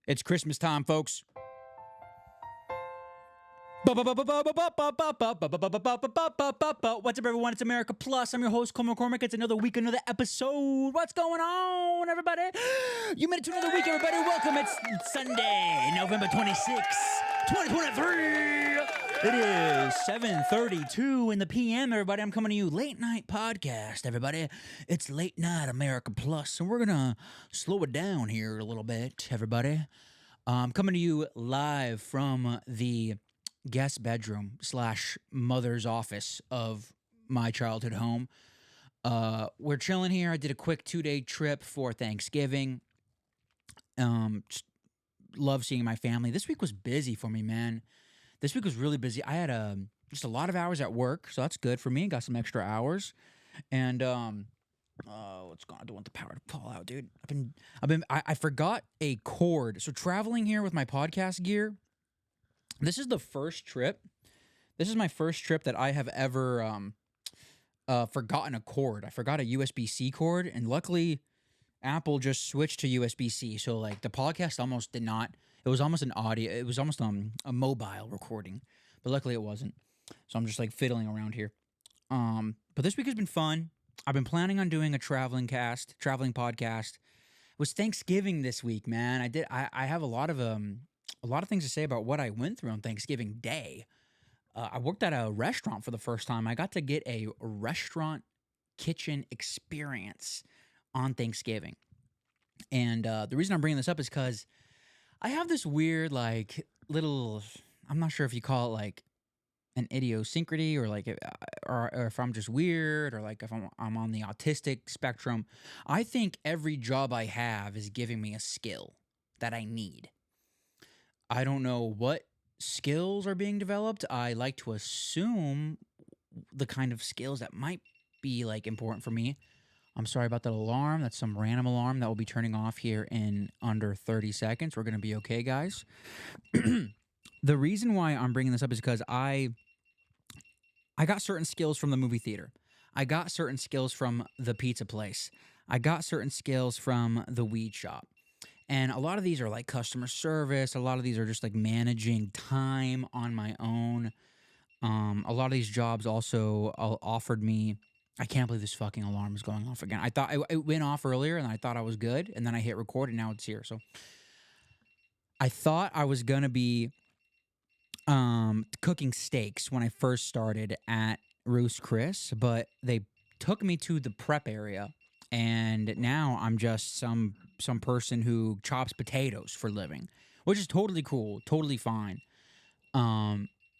It's Christmas time, folks. What's up, everyone? It's America Plus. I'm your host, Cole McCormick. It's another week, another episode. What's going on, everybody? You made it to another week, everybody. Welcome. It's Sunday, November 26th, 2023. It is 7:32 in the PM, everybody. I'm coming to you late night podcast, everybody. It's late night America Plus, and we're gonna slow it down here a little bit, everybody. I'm coming to you live from the guest bedroom / mother's office of my childhood home. We're chilling here. I did a quick 2-day trip for Thanksgiving. Just love seeing my family. This week was busy for me, man. This week was really busy. I had just a lot of hours at work, so that's good for me. Got some extra hours, and what's going on? I don't want the power to fall out, dude. I forgot a cord. So traveling here with my podcast gear. This is the first trip. This is my first trip that I have ever forgotten a cord. I forgot a USB-C cord, and luckily Apple just switched to USB-C. So like the podcast almost did not. It was almost an audio. It was almost a mobile recording, but luckily it wasn't. So I'm just like fiddling around here. But this week has been fun. I've been planning on doing a traveling podcast. It was Thanksgiving this week, man. I have a lot of things to say about what I went through on Thanksgiving Day. I worked at a restaurant for the first time. I got to get a restaurant kitchen experience on Thanksgiving. And the reason I'm bringing this up is because I have this weird, like, little, I'm not sure if you call it, like, an idiosyncrasy or, like, or if I'm just weird or, like, if I'm on the autistic spectrum. I think every job I have is giving me a skill that I need. I don't know what skills are being developed. I like to assume the kind of skills that might be like important for me. I'm sorry about that alarm. That's some random alarm that will be turning off here in under 30 seconds. We're going to be okay, guys. The reason why I'm bringing this up is because I got certain skills from the movie theater. I got certain skills from the pizza place. I got certain skills from the weed shop. And a lot of these are like customer service. A lot of these are just like managing time on my own. A lot of these jobs also offered me. I can't believe this fucking alarm is going off again. I thought it went off earlier and I thought I was good. And then I hit record and now it's here. So I thought I was going to be cooking steaks when I first started at Roost Chris. But they took me to the prep area. And now I'm just some person who chops potatoes for a living, which is totally cool, totally fine.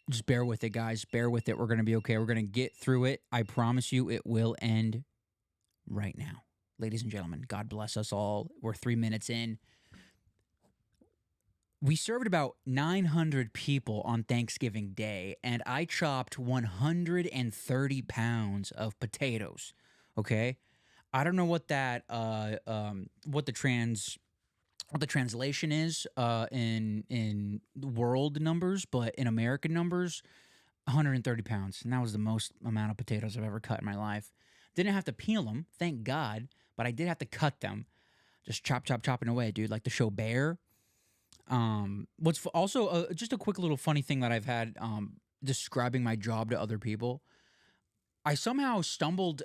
Just bear with it, guys. Bear with it. We're going to be okay. We're going to get through it. I promise you it will end right now. Ladies and gentlemen, God bless us all. We're 3 minutes in. We served about 900 people on Thanksgiving Day, and I chopped 130 pounds of potatoes, okay? I don't know what that what the translation is in world numbers, but in American numbers, 130 pounds, and that was the most amount of potatoes I've ever cut in my life. Didn't have to peel them, thank God, but I did have to cut them. Just chopping away, dude, like the show Bear. What's also just a quick little funny thing that I've had describing my job to other people. I somehow stumbled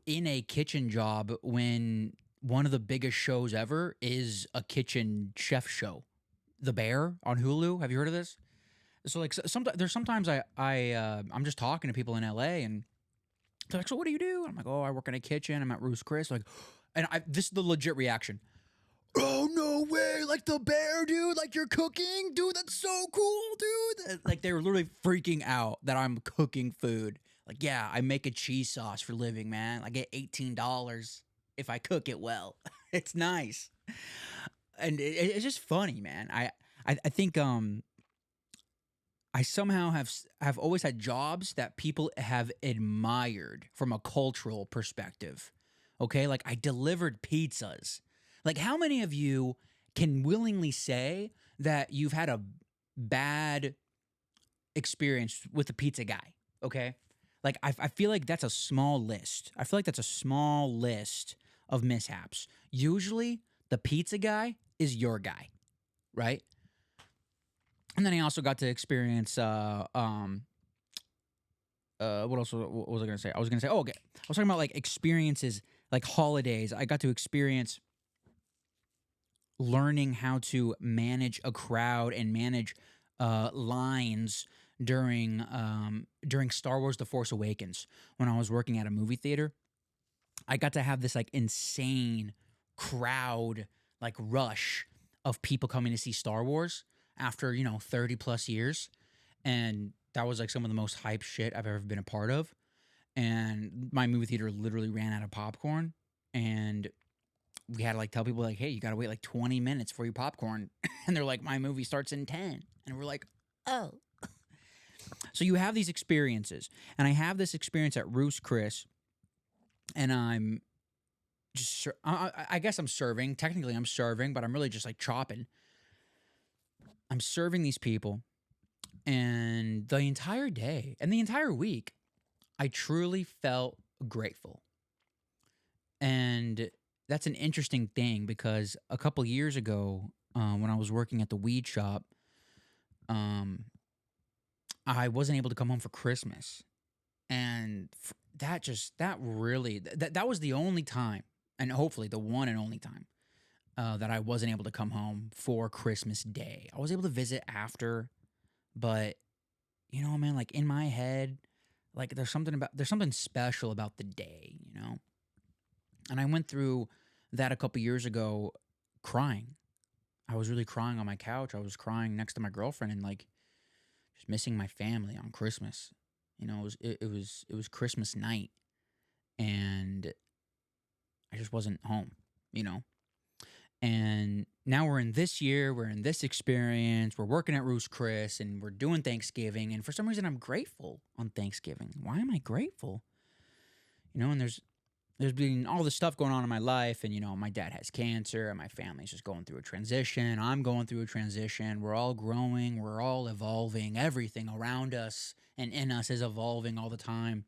in a kitchen job when one of the biggest shows ever is a kitchen chef show, The Bear on Hulu. Have you heard of this? So like sometimes I'm just talking to people in LA and they're like, so what do you do? I'm like, oh, I work in a kitchen. I'm at Roost Chris. Like, and this is the legit reaction. Oh, no way. Like The Bear, dude. Like you're cooking, dude. That's so cool, dude. Like they were literally freaking out that I'm cooking food. Like, yeah, I make a cheese sauce for a living, man. I get $18 if I cook it well. It's nice. And it's just funny, man. I think I somehow have always had jobs that people have admired from a cultural perspective. Okay? Like I delivered pizzas. Like how many of you can willingly say that you've had a bad experience with a pizza guy? Okay? Like, I feel like that's a small list. I feel like that's a small list of mishaps. Usually, the pizza guy is your guy. right? And then I also got to experience what else? What was I gonna say? I was gonna say, oh, okay. I was talking about like experiences, like holidays. I got to experience learning how to manage a crowd and manage lines during Star Wars: The Force Awakens when I was working at a movie theater. I got to have this like insane crowd like rush of people coming to see Star Wars after 30 plus years, and that was like some of the most hype shit I've ever been a part of. And my movie theater literally ran out of popcorn, and we had to like tell people like, hey, you gotta wait like 20 minutes for your popcorn. And they're like, my movie starts in 10. And we're like, oh. So you have these experiences. And I have this experience at Roost Chris, and I'm just I guess I'm serving. Technically I'm serving, but I'm really just like chopping. I'm serving these people, and the entire day and the entire week I truly felt grateful. And that's an interesting thing because a couple years ago, when I was working at the weed shop, um, I wasn't able to come home for Christmas, and that was the only time, and hopefully the one and only time, that I wasn't able to come home for Christmas Day. I was able to visit after, but man, like in my head, like there's something special about the day. And I went through that a couple years ago crying. I was really crying on my couch. I was crying next to my girlfriend and like just missing my family on Christmas. It was Christmas night, and I just wasn't home, you know. And now we're in this year, we're in this experience, we're working at Roost Chris, and we're doing Thanksgiving, and for some reason I'm grateful on Thanksgiving. Why am I grateful? And there's been all this stuff going on in my life, and my dad has cancer, and my family's just going through a transition. I'm going through a transition. We're all growing, we're all evolving. Everything around us and in us is evolving all the time.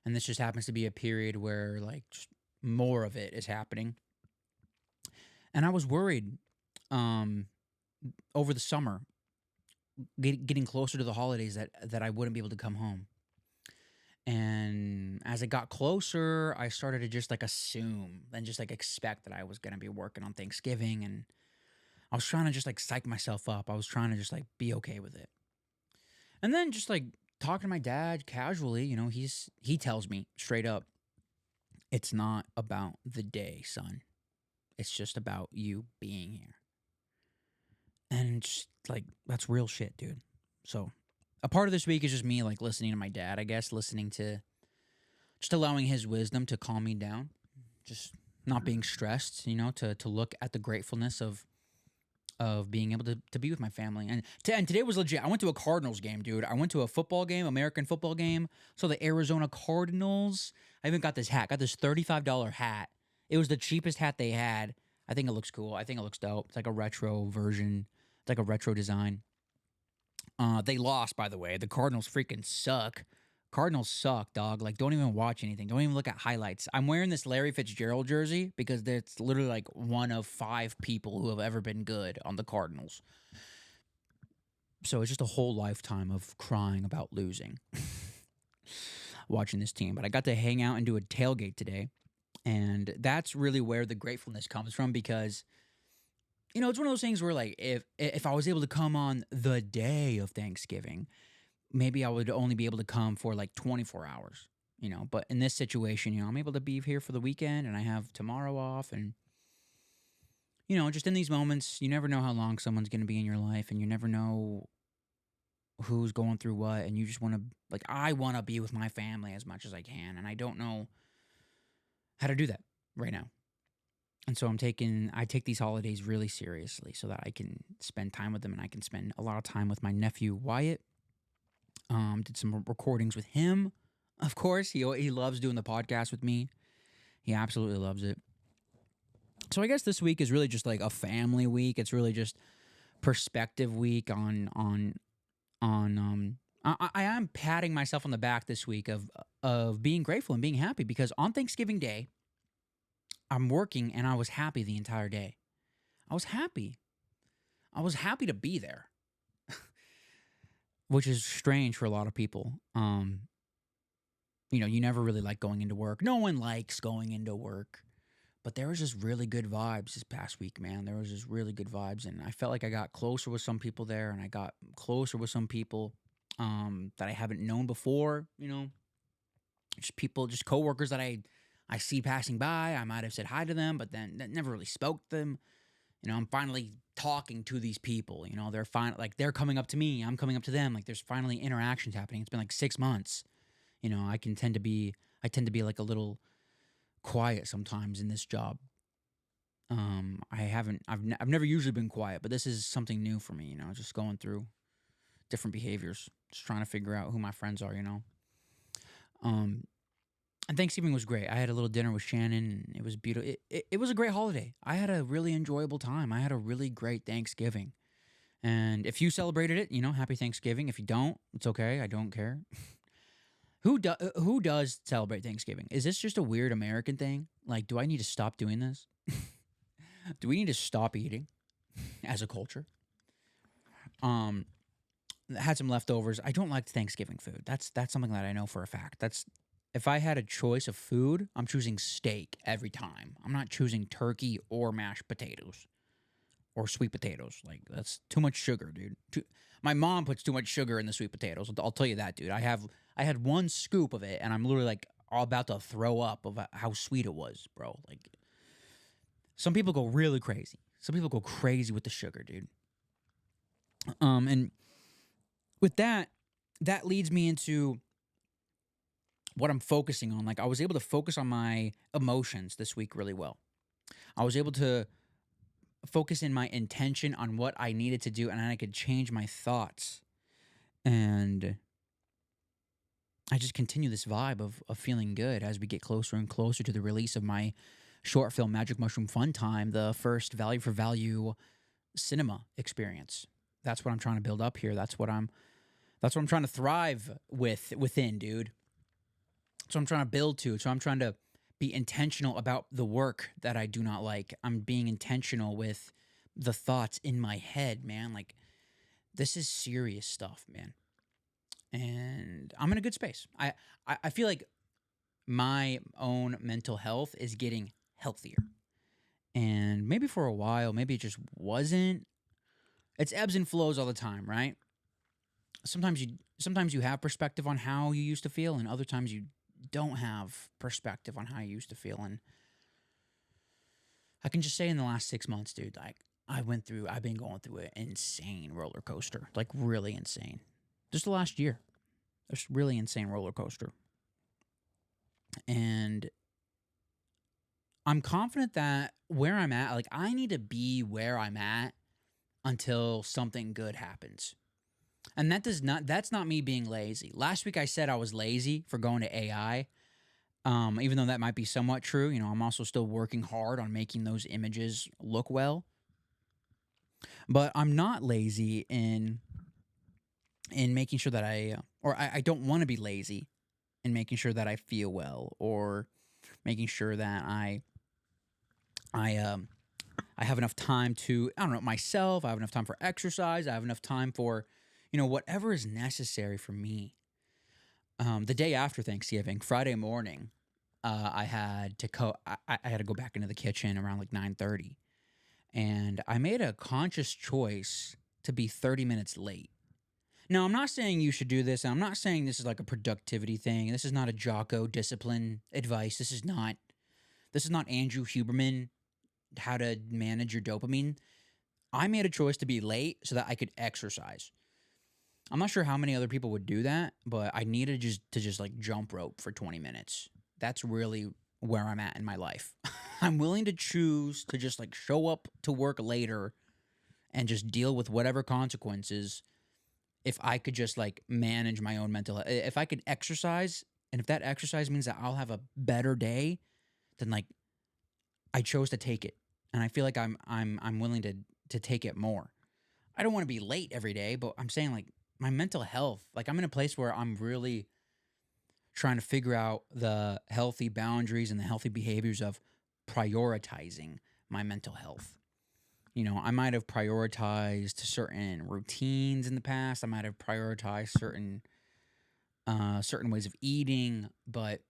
And this just happens to be a period where like just more of it is happening. And I was worried over the summer, getting closer to the holidays, that I wouldn't be able to come home. And as it got closer, I started to just like assume and just like expect that I was going to be working on Thanksgiving. And I was trying to just like psych myself up. I was trying to just like be okay with it. And then just like talking to my dad casually, he tells me straight up, it's not about the day, son. It's just about you being here. And just like, that's real shit, dude. So a part of this week is just me like listening to my dad, I guess, just allowing his wisdom to calm me down, just not being stressed, to look at the gratefulness of being able to be with my family. And today was legit. I went to a Cardinals game, dude. I went to a football game, American football game. So the Arizona Cardinals. I even got this hat. Got this $35 hat. It was the cheapest hat they had. I think it looks cool. I think it looks dope. It's like a retro version. It's like a retro design. They lost, by the way. The Cardinals freaking suck. Cardinals suck, dog. Like, don't even watch anything. Don't even look at highlights. I'm wearing this Larry Fitzgerald jersey because it's literally like one of 5 people who have ever been good on the Cardinals. So it's just a whole lifetime of crying about losing, watching this team. But I got to hang out and do a tailgate today. And that's really where the gratefulness comes from because, it's one of those things where like if I was able to come on the day of Thanksgiving, maybe I would only be able to come for like 24 hours, But in this situation, I'm able to be here for the weekend and I have tomorrow off. And, just in these moments, you never know how long someone's going to be in your life and you never know who's going through what. And you just want to, like, I want to be with my family as much as I can. And I don't know how to do that right now. And so I take these holidays really seriously so that I can spend time with them and I can spend a lot of time with my nephew, Wyatt. Did some recordings with him, of course. He loves doing the podcast with me. He absolutely loves it. So I guess this week is really just like a family week. It's really just perspective week on I am patting myself on the back this week of being grateful and being happy because on Thanksgiving Day, I'm working and I was happy the entire day. I was happy. I was happy to be there, which is strange for a lot of people. You never really like going into work. No one likes going into work. But there was just really good vibes this past week, man. There was just really good vibes, and I felt like I got closer with some people there, and I got closer with some people that I haven't known before. Just people, just coworkers that I see passing by. I might have said hi to them, but then never really spoke to them. I'm finally talking to these people. They're coming up to me. I'm coming up to them. Like there's finally interactions happening. It's been like 6 months. I tend to be like a little quiet sometimes in this job. I've never usually been quiet, but this is something new for me, just going through different behaviors, just trying to figure out who my friends are, and Thanksgiving was great. I had a little dinner with Shannon, and it was beautiful. It was a great holiday. I had a really enjoyable time. I had a really great Thanksgiving. And if you celebrated it, happy Thanksgiving. If you don't, it's okay. I don't care. Who does celebrate Thanksgiving? Is this just a weird American thing? Like, do I need to stop doing this? Do we need to stop eating as a culture? Had some leftovers. I don't like Thanksgiving food. That's something that I know for a fact. If I had a choice of food, I'm choosing steak every time. I'm not choosing turkey or mashed potatoes or sweet potatoes. Like that's too much sugar, dude. My mom puts too much sugar in the sweet potatoes. I'll tell you that, dude. I had one scoop of it, and I'm literally like all about to throw up of how sweet it was, bro. Like some people go really crazy. Some people go crazy with the sugar, dude. And with that leads me into what I'm focusing on. Like I was able to focus on my emotions this week really well. I was able to focus in my intention on what I needed to do, and I could change my thoughts. And I just continue this vibe of feeling good as we get closer and closer to the release of my short film Magic Mushroom Fun Time, the first value for value cinema experience. That's what I'm trying to build up here. That's what I'm trying to thrive within, dude. So I'm trying to build to. So I'm trying to be intentional about the work that I do not like. I'm being intentional with the thoughts in my head, man. Like this is serious stuff, man. And I'm in a good space. I feel like my own mental health is getting healthier. And maybe for a while, maybe it just wasn't. It's ebbs and flows all the time, right? Sometimes you have perspective on how you used to feel, and other times you don't have perspective on how you used to feel. And I can just say in the last 6 months, dude, like I've been going through an insane roller coaster, like really insane. Just the last year, it's really insane roller coaster. And I'm confident that where I'm at, like I need to be where I'm at until something good happens. And that's not me being lazy. Last week I said I was lazy for going to AI. Even though that might be somewhat true, I'm also still working hard on making those images look well. But I'm not lazy in making sure that I don't want to be lazy in making sure that I feel well, or making sure that I have enough time to, I don't know, myself. I have enough time for exercise. I have enough time for, whatever is necessary for me. The day after Thanksgiving, Friday morning, I had to I had to go back into the kitchen around like 9:30, and I made a conscious choice to be 30 minutes late. Now, I'm not saying you should do this, and I'm not saying this is like a productivity thing. This is not a Jocko discipline advice. This is not Andrew Huberman, how to manage your dopamine. I made a choice to be late so that I could exercise. I'm not sure how many other people would do that, but I needed to just like jump rope for 20 minutes. That's really where I'm at in my life. I'm willing to choose to just like show up to work later and just deal with whatever consequences if I could just like manage my own mental health. If I could exercise, and if that exercise means that I'll have a better day, then like I chose to take it. And I feel like I'm willing to take it more. I don't want to be late every day, but I'm saying like my mental health, like I'm in a place where I'm really trying to figure out the healthy boundaries and the healthy behaviors of prioritizing my mental health. I might have prioritized certain routines in the past. I might have prioritized certain ways of eating, but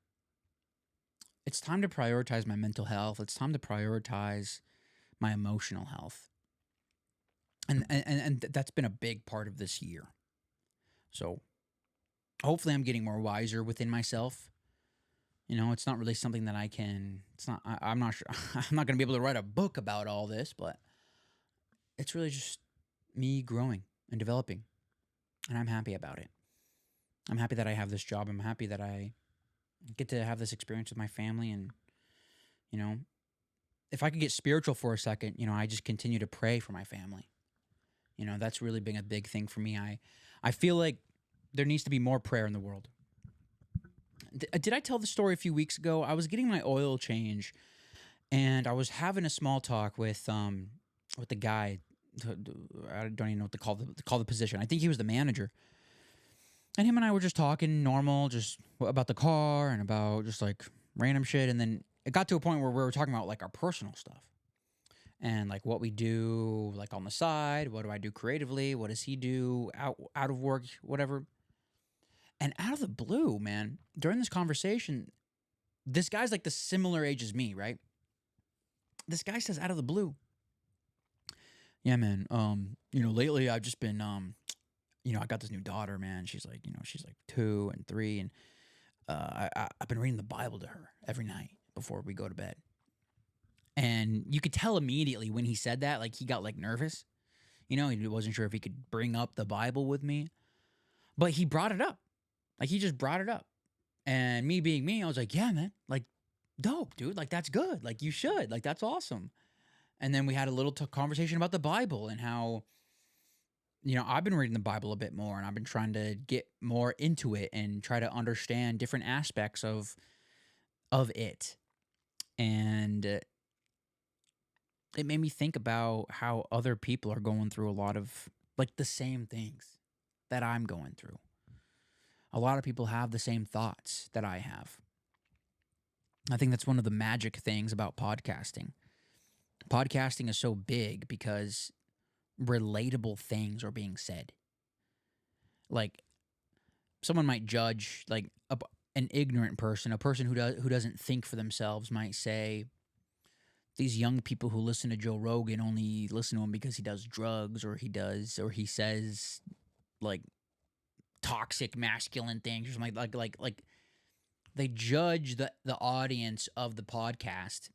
it's time to prioritize my mental health. It's time to prioritize my emotional health. And that's been a big part of this year. So hopefully I'm getting more wiser within myself. It's not really something that I'm not sure. I'm not going to be able to write a book about all this, but it's really just me growing and developing. And I'm happy about it. I'm happy that I have this job. I'm happy that I get to have this experience with my family. And, you know, if I could get spiritual for a second, I just continue to pray for my family. That's really been a big thing for me. I feel like there needs to be more prayer in the world. Did I tell the story a few weeks ago? I was getting my oil change, and I was having a small talk with the guy. I don't even know what to call the position. I think he was the manager. And him and I were just talking normal, just about the car and about just like random shit. And then it got to a point where we were talking about like our personal stuff and like what we do like on the side. What do I do creatively? What does he do out of work, whatever. And out of the blue, man, during this conversation, this guy's like the similar age as me, right? This guy says out of the blue, yeah, man, lately I've just been, I got this new daughter, man. She's like 2 and 3. And I've been reading the Bible to her every night before we go to bed. And you could tell immediately when he said that, like he got like nervous. He wasn't sure if he could bring up the Bible with me. But he brought it up. Like he just brought it up. And me being me, I was like, yeah, man, like dope, dude. Like that's good. Like you should. Like that's awesome. And then we had a little conversation about the Bible and how, I've been reading the Bible a bit more and I've been trying to get more into it and try to understand different aspects of it. And it made me think about how other people are going through a lot of like the same things that I'm going through. A lot of people have the same thoughts that I have. I think that's one of the magic things about podcasting. Podcasting is so big because relatable things are being said. Like someone might judge like an ignorant person, a person who doesn't think for themselves might say these young people who listen to Joe Rogan only listen to him because he does drugs or he says like toxic masculine things or something like they judge the audience of the podcast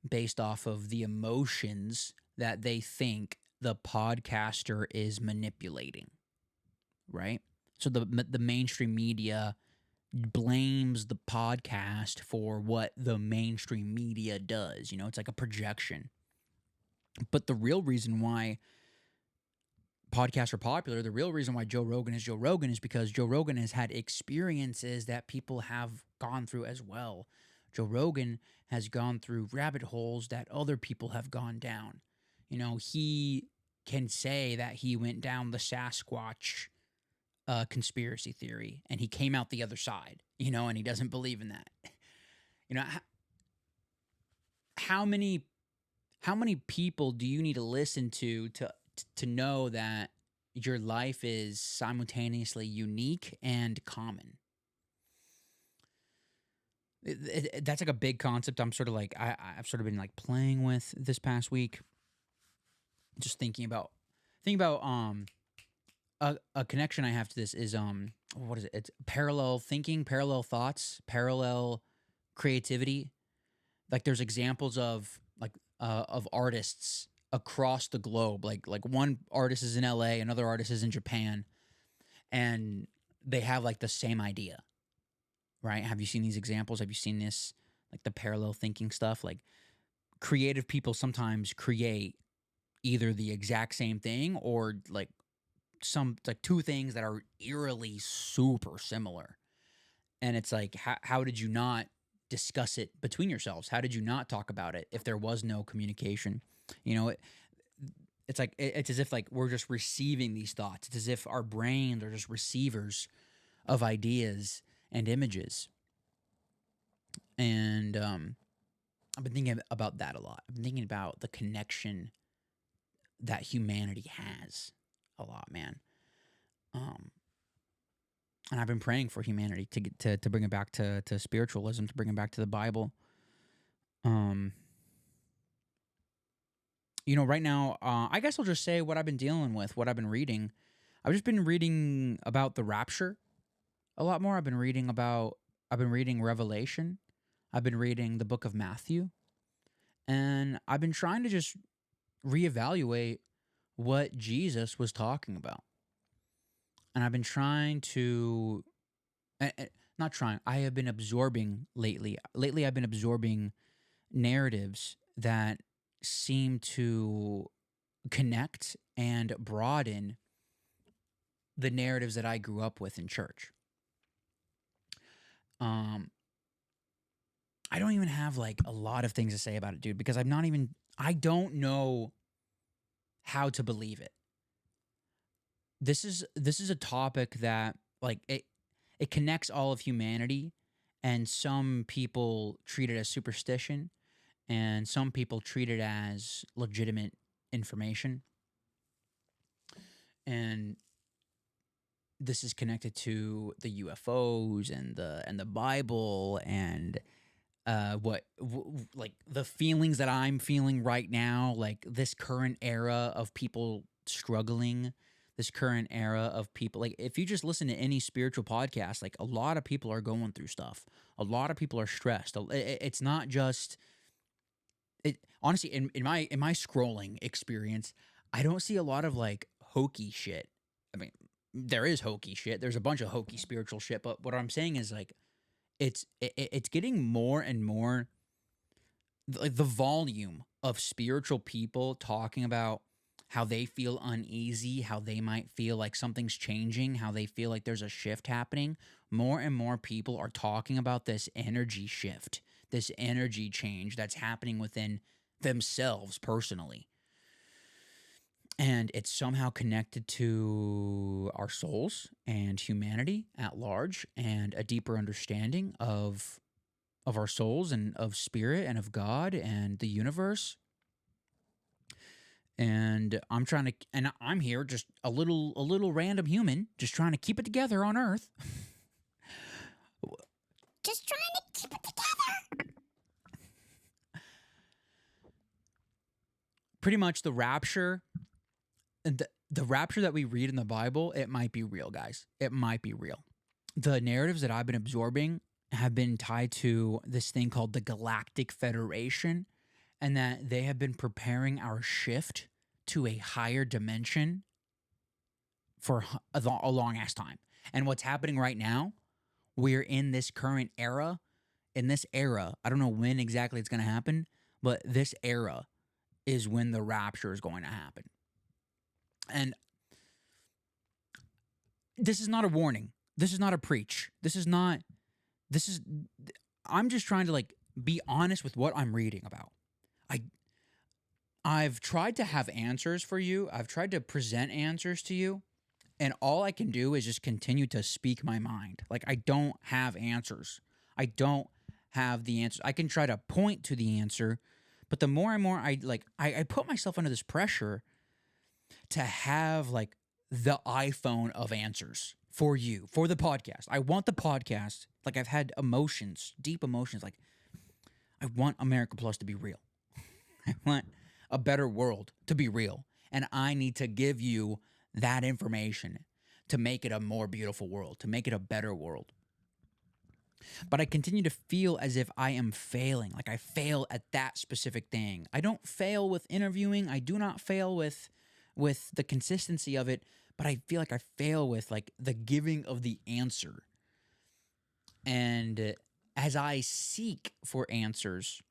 based off of the emotions that they think the podcaster is manipulating, right? So the mainstream media blames the podcast for what the mainstream media does. It's like a projection. But the real reason why podcasts are popular, the real reason why Joe Rogan is because Joe Rogan has had experiences that people have gone through as well. Joe Rogan has gone through rabbit holes that other people have gone down. He can say that he went down the Sasquatch conspiracy theory and he came out the other side, and he doesn't believe in that. How many people do you need to listen to know that your life is simultaneously unique and common? That's like a big concept. I'm sort of like I've sort of been like playing with this past week, just thinking about a connection I have to this is what is it? It's parallel thinking, parallel thoughts, parallel creativity. Like there's examples of artists across the globe. Like one artist is in LA, another artist is in Japan, and they have like the same idea. Right? Have you seen these examples? Have you seen this, like the parallel thinking stuff? Like creative people sometimes create either the exact same thing or like two things that are eerily super similar. And it's like, how did you not discuss it between yourselves? How did you not talk about it if there was no communication? It's like, it's as if like we're just receiving these thoughts. It's as if our brains are just receivers of ideas and images. And I've been thinking about that a lot. I've been thinking about the connection that humanity has a lot, man. And I've been praying for humanity to get to bring it back to spiritualism, to bring it back to the Bible. Right now, I guess I'll just say what I've been dealing with, what I've been reading. I've just been reading about the rapture a lot more. I've been reading Revelation. I've been reading the book of Matthew. And I've been trying to just reevaluate what Jesus was talking about. And I've been trying to, not trying, I have been absorbing lately. Lately, I've been absorbing narratives that seem to connect and broaden the narratives that I grew up with in church. I don't even have like a lot of things to say about it, dude, because I don't know how to believe it. This is a topic that like it connects all of humanity, and some people treat it as superstition, and some people treat it as legitimate information. And this is connected to the UFOs and the Bible and like the feelings that I'm feeling right now, like this current era of people struggling, this current era of people, like if you just listen to any spiritual podcast, like a lot of people are going through stuff. A lot of people are stressed. It's not just it. Honestly, in my scrolling experience, I don't see a lot of like hokey shit. I mean, there is hokey shit. There's a bunch of hokey spiritual shit, but what I'm saying is like it's getting more and more, like the volume of spiritual people talking about how they feel uneasy, how they might feel like something's changing, how they feel like there's a shift happening. More and more people are talking about this energy shift, this energy change that's happening within themselves personally. And it's somehow connected to our souls and humanity at large, and a deeper understanding of our souls and of spirit and of God and the universe. And I'm here just a little random human, just trying to keep it together on Earth. Just trying to keep it together. Pretty much the rapture. The rapture that we read in the Bible, it might be real, guys. It might be real. The narratives that I've been absorbing have been tied to this thing called the Galactic Federation, and that they have been preparing our shift to a higher dimension for a long ass time. And what's happening right now, we're in this current era. In this era, I don't know when exactly it's going to happen, but this era is when the rapture is going to happen. And this is not a warning. This is not a preach. I'm just trying to like be honest with what I'm reading about. I've tried to have answers for you. I've tried to present answers to you. And all I can do is just continue to speak my mind. Like I don't have answers. I don't have the answer. I can try to point to the answer, but the more and more I put myself under this pressure to have like the iPhone of answers for you, for the podcast. I want the podcast, like I've had emotions, deep emotions, like I want America Plus to be real. I want a better world to be real. And I need to give you that information to make it a more beautiful world, to make it a better world. But I continue to feel as if I am failing, like I fail at that specific thing. I don't fail with interviewing. I do not fail with the consistency of it, but I feel like I fail with like the giving of the answer. And as I seek for answers,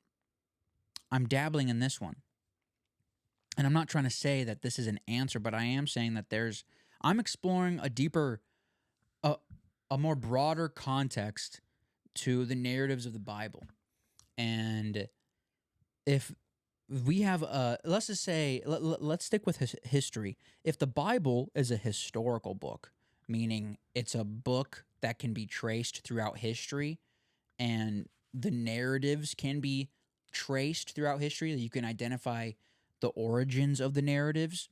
I'm dabbling in this one. And I'm not trying to say that this is an answer, but I am saying that I'm exploring a deeper, a more broader context to the narratives of the Bible. And if we have let's just say, let's stick with history. If the Bible is a historical book, meaning it's a book that can be traced throughout history, and the narratives can be traced throughout history, that you can identify the origins of the narratives,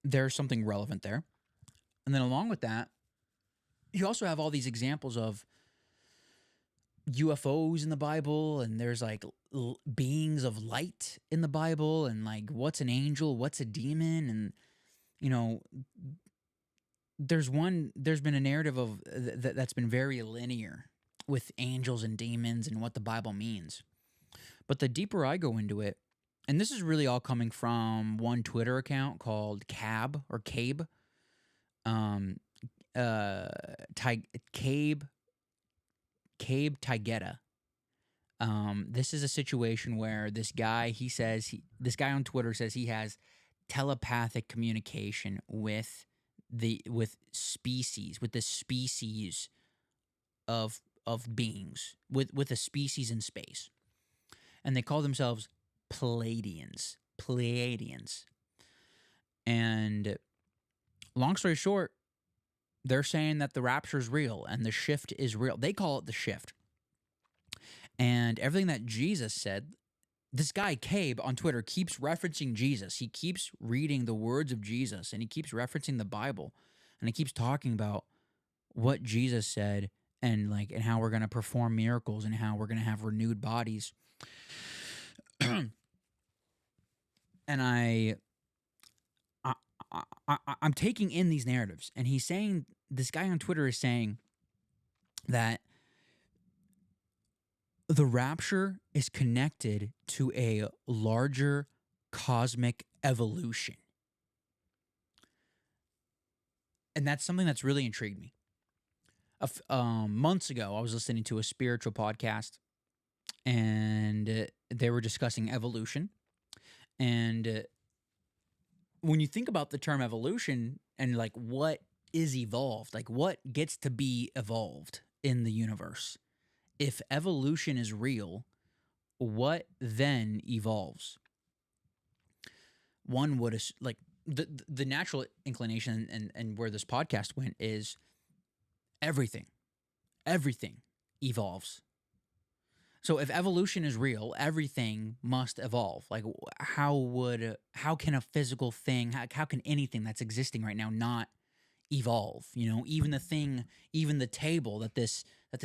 there's something relevant there. And then along with that, you also have all these examples of UFOs in the Bible, and there's like beings of light in the Bible, and like what's an angel, what's a demon, and you know, there's been a narrative of that's been very linear with angels and demons and what the Bible means. But the deeper I go into it, and this is really all coming from one Twitter account called Cab or Cabe, Cabe Taigeta. This is a situation where this guy on Twitter says he has telepathic communication with the species of beings, with a species in space, and they call themselves Pleiadians. And long story short, they're saying that the rapture is real and the shift is real. They call it the shift. And everything that Jesus said, this guy Cabe on Twitter keeps referencing Jesus. He keeps reading the words of Jesus, and he keeps referencing the Bible, and he keeps talking about what Jesus said, and how we're going to perform miracles, and how we're going to have renewed bodies. And I'm taking in these narratives, and he's saying, this guy on Twitter is saying that the rapture is connected to a larger cosmic evolution. And that's something that's really intrigued me. Months ago, I was listening to a spiritual podcast, and they were discussing evolution. And when you think about the term evolution and like what is evolved, like what gets to be evolved in the universe, if evolution is real, what then evolves? One would like the natural inclination and where this podcast went is everything evolves. So if evolution is real, everything must evolve. Like how can a physical thing, how can anything that's existing right now not evolve? Even the table that this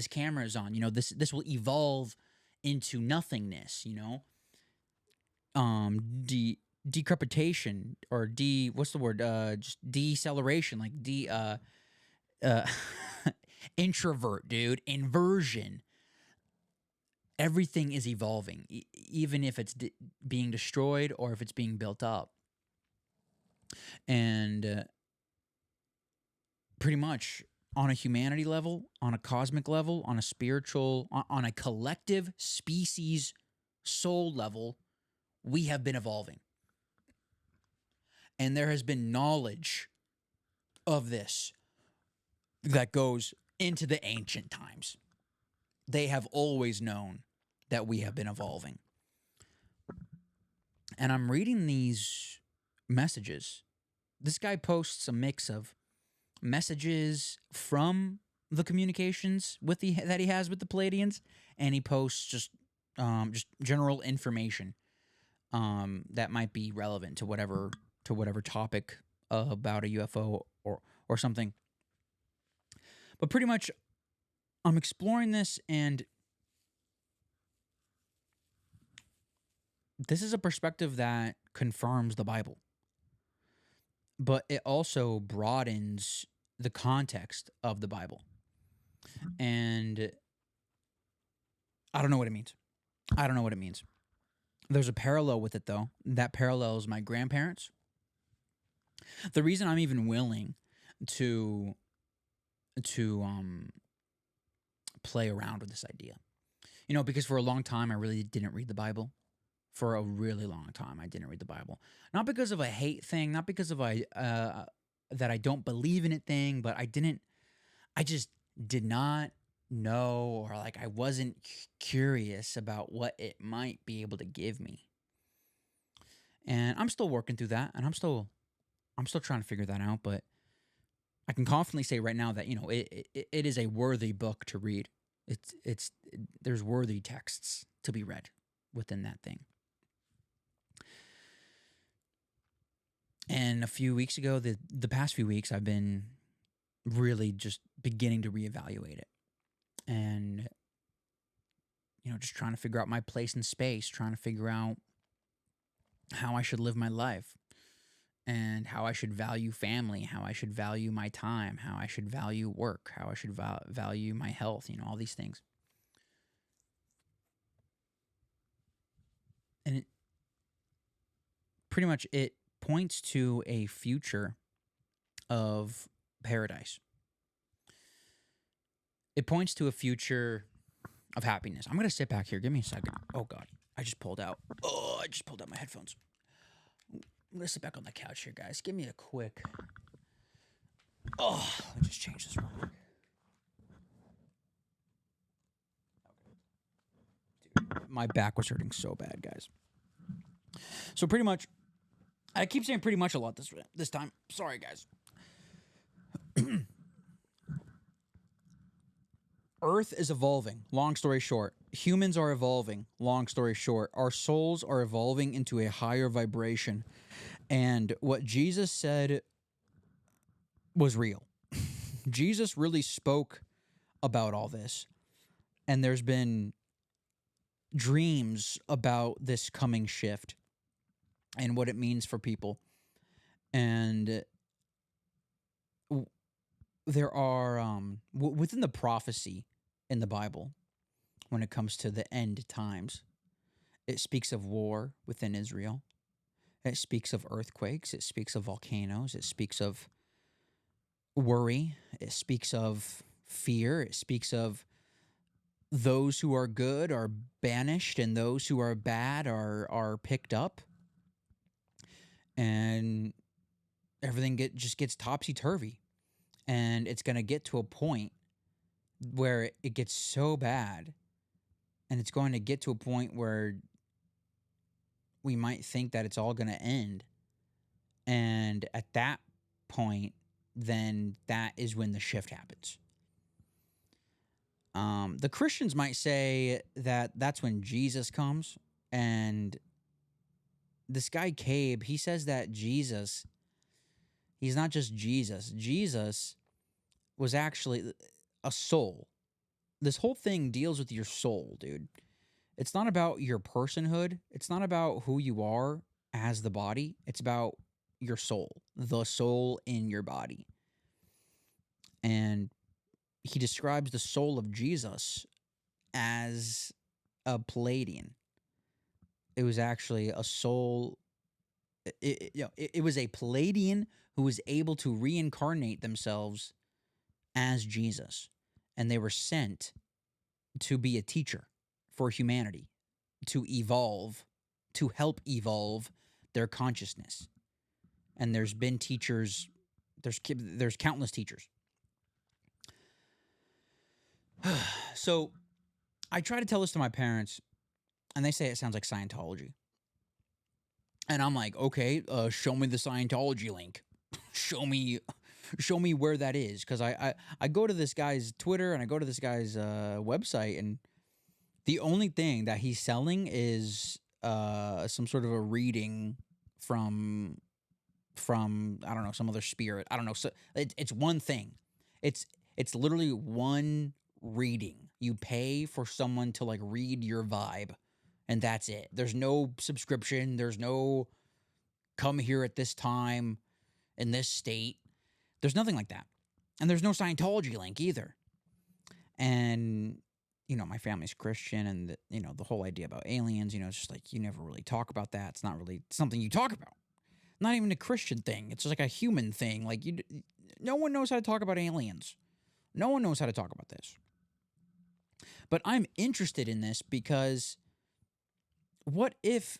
camera is on, this will evolve into nothingness. Decrepitation, or what's the word? Just deceleration, like introvert, dude, inversion. Everything is evolving, even if it's being destroyed or if it's being built up. And pretty much on a humanity level, on a cosmic level, on a spiritual, on a collective species soul level, we have been evolving. And there has been knowledge of this that goes into the ancient times. They have always known that we have been evolving. And I'm reading these messages. This guy posts a mix of messages from the communications that he has with the Pleiadians, and he posts just general information that might be relevant to whatever topic about a UFO or something. But pretty much, I'm exploring this, and this is a perspective that confirms the Bible, but it also broadens the context of the Bible. And I don't know what it means. There's a parallel with it, though. That parallel is my grandparents. The reason I'm even willing to play around with this idea, because for a long time I really didn't read the Bible. For a really long time, I didn't read the Bible. Not because of a hate thing, not because of that I don't believe in it thing, but I just did not know, or like I wasn't curious about what it might be able to give me. And I'm still working through that, and I'm still trying to figure that out, but I can confidently say right now that, it is a worthy book to read. There's worthy texts to be read within that thing. And a few weeks ago, the past few weeks, I've been really just beginning to reevaluate it. And, just trying to figure out my place in space, trying to figure out how I should live my life and how I should value family, how I should value my time, how I should value work, how I should value my health, all these things. And pretty much it points to a future of paradise. It points to a future of happiness. I'm going to sit back here. Give me a second. Oh, God. I just pulled out my headphones. I'm going to sit back on the couch here, guys. Give me a quick. Oh, let me just change this real quick. Dude, my back was hurting so bad, guys. So pretty much, I keep saying pretty much a lot this time. Sorry, guys. Earth is evolving. Long story short, humans are evolving. Long story short, our souls are evolving into a higher vibration. And what Jesus said was real. Jesus really spoke about all this. And there's been dreams about this coming shift and what it means for people. And there are, within the prophecy in the Bible, when it comes to the end times, it speaks of war within Israel. It speaks of earthquakes. It speaks of volcanoes. It speaks of worry. It speaks of fear. It speaks of those who are good are banished and those who are bad are picked up. And everything just gets topsy-turvy. And it's going to get to a point where it gets so bad, and it's going to get to a point where we might think that it's all going to end. And at that point, then that is when the shift happens. The Christians might say that that's when Jesus comes. And this guy, Cabe, he says that Jesus, he's not just Jesus. Jesus was actually a soul. This whole thing deals with your soul, dude. It's not about your personhood. It's not about who you are as the body. It's about your soul, the soul in your body. And he describes the soul of Jesus as a Palladian. It was actually a soul. It was a Palladian who was able to reincarnate themselves as Jesus. And they were sent to be a teacher for humanity, to evolve, to help evolve their consciousness. And there's been teachers, there's countless teachers. So I try to tell this to my parents, and they say it sounds like Scientology. And I'm like, okay, show me the Scientology link. show me where that is. Because I go to this guy's Twitter and I go to this guy's website, and the only thing that he's selling is some sort of a reading from I don't know, some other spirit. I don't know. So it's one thing. It's literally one reading. You pay for someone to like read your vibe, and that's it. There's no subscription. There's no come here at this time in this state. There's nothing like that. And there's no Scientology link either. And my family's Christian, and the whole idea about aliens, it's just like you never really talk about that. It's not really something you talk about. Not even a Christian thing. It's just like a human thing. Like no one knows how to talk about aliens. No one knows how to talk about this. But I'm interested in this because what if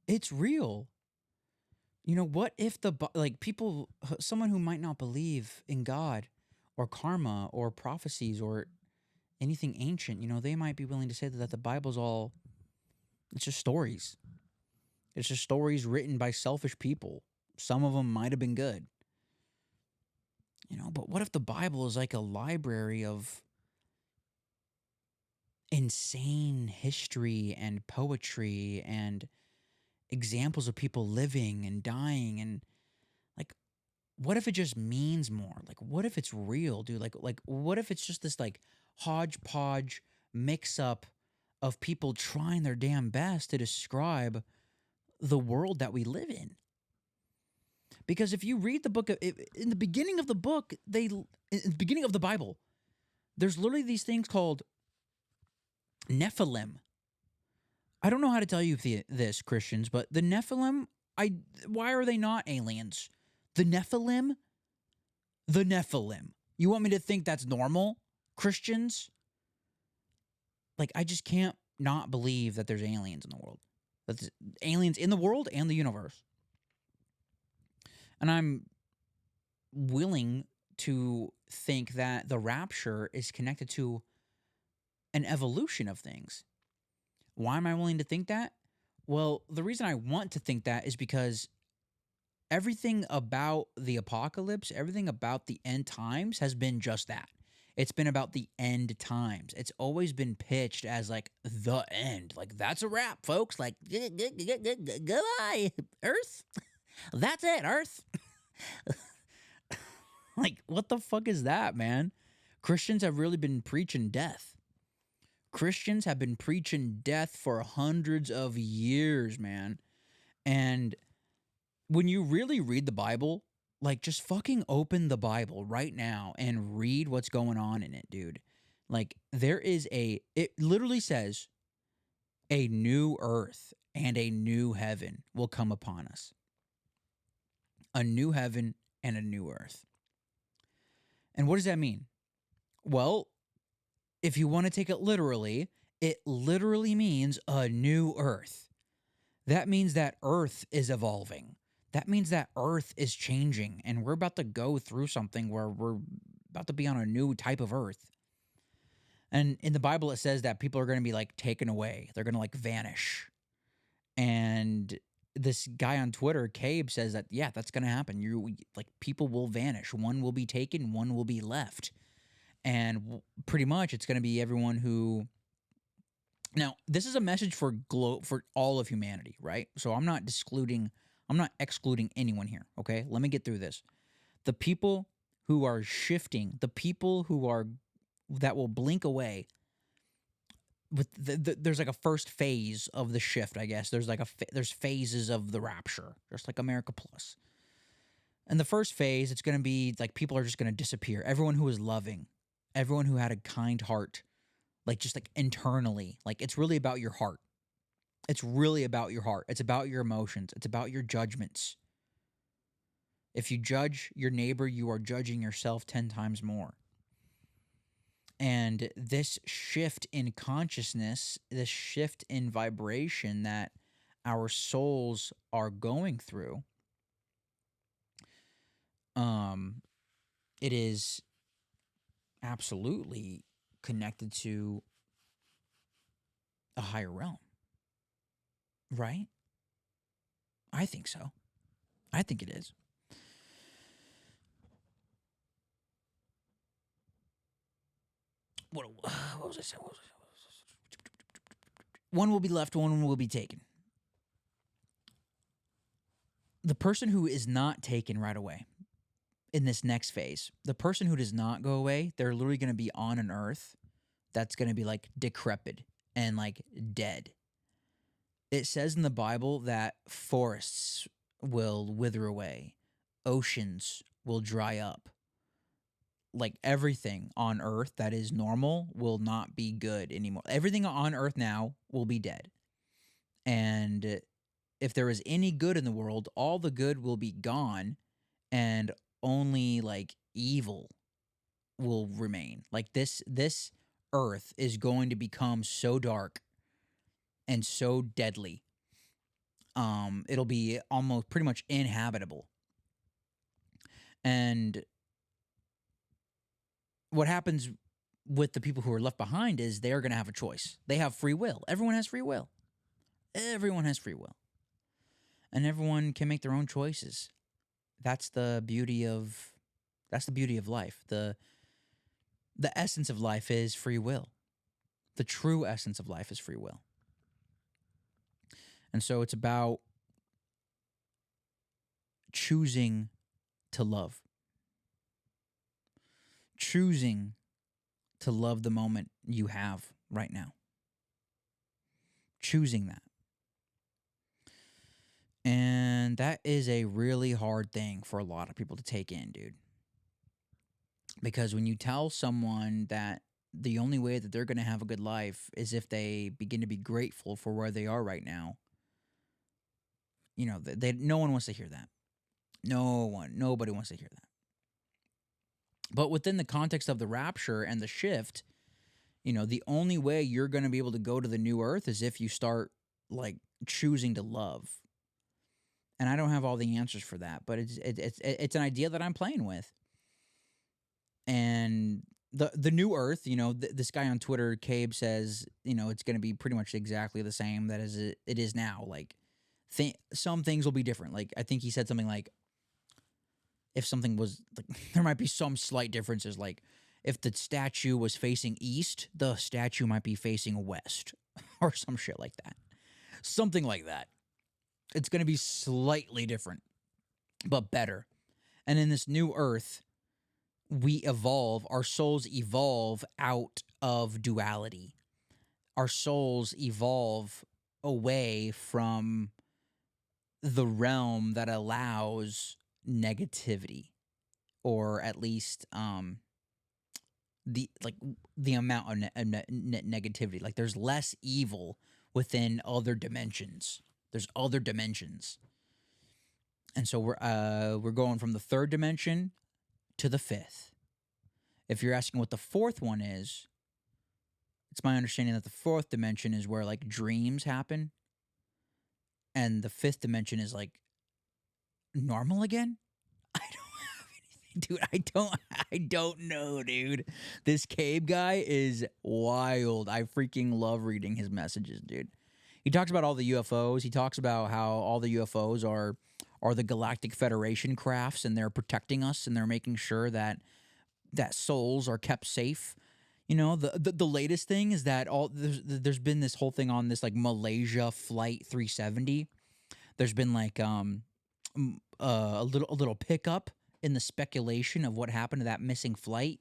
it's real? What if people, someone who might not believe in God or karma or prophecies or anything ancient, they might be willing to say that the Bible's it's just stories. It's just stories written by selfish people. Some of them might have been good. But what if the Bible is like a library of insane history and poetry and examples of people living and dying, and what if it just means more? Like, what if it's real, dude? Like, what if it's just this like hodgepodge mix up of people trying their damn best to describe the world that we live in? Because if you read the book in the beginning of the book, in the beginning of the Bible, there's literally these things called Nephilim. I don't know how to tell you this, Christians, but the Nephilim, why are they not aliens? The Nephilim? The Nephilim. You want me to think that's normal, Christians? Like, I just can't not believe that there's aliens in the world. That's aliens in the world and the universe. And I'm willing to think that the rapture is connected to an evolution of things. Why am I willing to think that? Well, the reason I want to think that is because everything about the apocalypse, everything about the end times has been just that. It's been about the end times. It's always been pitched as like the end. Like, that's a wrap, folks. Like, goodbye, Earth. That's it, Earth. Like, what the fuck is that, man? Christians have really been preaching death. Christians have been preaching death for hundreds of years, man. And when you really read the Bible, like, just fucking open the Bible right now and read what's going on in it, dude. Like, it literally says a new earth and a new heaven will come upon us. A new heaven and a new earth. And what does that mean? Well, if you want to take it literally means a new earth. That means that Earth is evolving. That means that Earth is changing, and we're about to go through something where we're about to be on a new type of Earth. And in the Bible, it says that people are going to be like taken away. They're going to like vanish. And this guy on Twitter, Cabe, says that, yeah, that's going to happen. Like, people will vanish. One will be taken, one will be left. And pretty much it's going to be everyone who... Now, this is a message for all of humanity, right? So I'm not excluding anyone here, okay? Let me get through this. The people who are shifting, the people that will blink away, there's like a first phase of the shift, I guess. There's like there's phases of the rapture, just like America Plus. And the first phase, it's going to be like people are just going to disappear. Everyone who is loving, everyone who had a kind heart, like just like internally, like it's really about your heart. It's really about your heart. It's about your emotions. It's about your judgments. If you judge your neighbor, you are judging yourself 10 times more. And this shift in consciousness, this shift in vibration that our souls are going through, it is absolutely connected to a higher realm. Right? I think so. I think it is. What was I saying? One will be left, one will be taken. The person who is not taken right away in this next phase, the person who does not go away, they're literally going to be on an earth that's going to be like decrepit and like dead. It says in the Bible that forests will wither away, oceans will dry up. Like, everything on earth that is normal will not be good anymore. Everything on earth now will be dead. And if there is any good in the world, all the good will be gone, and only like evil will remain. Like, this earth is going to become so dark and so deadly. It'll be almost pretty much inhabitable. And what happens with the people who are left behind is they are going to have a choice. They have free will. Everyone has free will. Everyone has free will. And everyone can make their own choices. That's the beauty of life. The essence of life is free will. The true essence of life is free will. And so it's about choosing to love. Choosing to love the moment you have right now. Choosing that. And that is a really hard thing for a lot of people to take in, dude. Because when you tell someone that the only way that they're going to have a good life is if they begin to be grateful for where they are right now, no one wants to hear that. Nobody wants to hear that. But within the context of the rapture and the shift, the only way you're going to be able to go to the new earth is if you start like choosing to love. And I don't have all the answers for that, but it's an idea that I'm playing with. And the new earth, this guy on Twitter, Cabe, says, it's going to be pretty much exactly the same that as it is now. Like, some things will be different. Like, I think he said something like, if something was, like, there might be some slight differences. Like, if the statue was facing east, the statue might be facing west, or some shit like that. Something like that. It's going to be slightly different, but better. And in this new earth, we evolve. Our souls evolve out of duality. Our souls evolve away from the realm that allows negativity, or at least the amount of negativity. Like, there's less evil within other dimensions. There's other dimensions. And so we're going from the third dimension to the fifth. If you're asking what the fourth one is, it's my understanding that the fourth dimension is where like dreams happen. And the fifth dimension is like normal again. I don't have anything, dude. I don't know, dude. This Cabe guy is wild. I freaking love reading his messages, dude. He talks about all the UFOs. He talks about how all the UFOs are the Galactic Federation crafts, and they're protecting us, and they're making sure that souls are kept safe. The latest thing is that there's been this whole thing on this like Malaysia Flight 370. There's been like a little pickup in the speculation of what happened to that missing flight.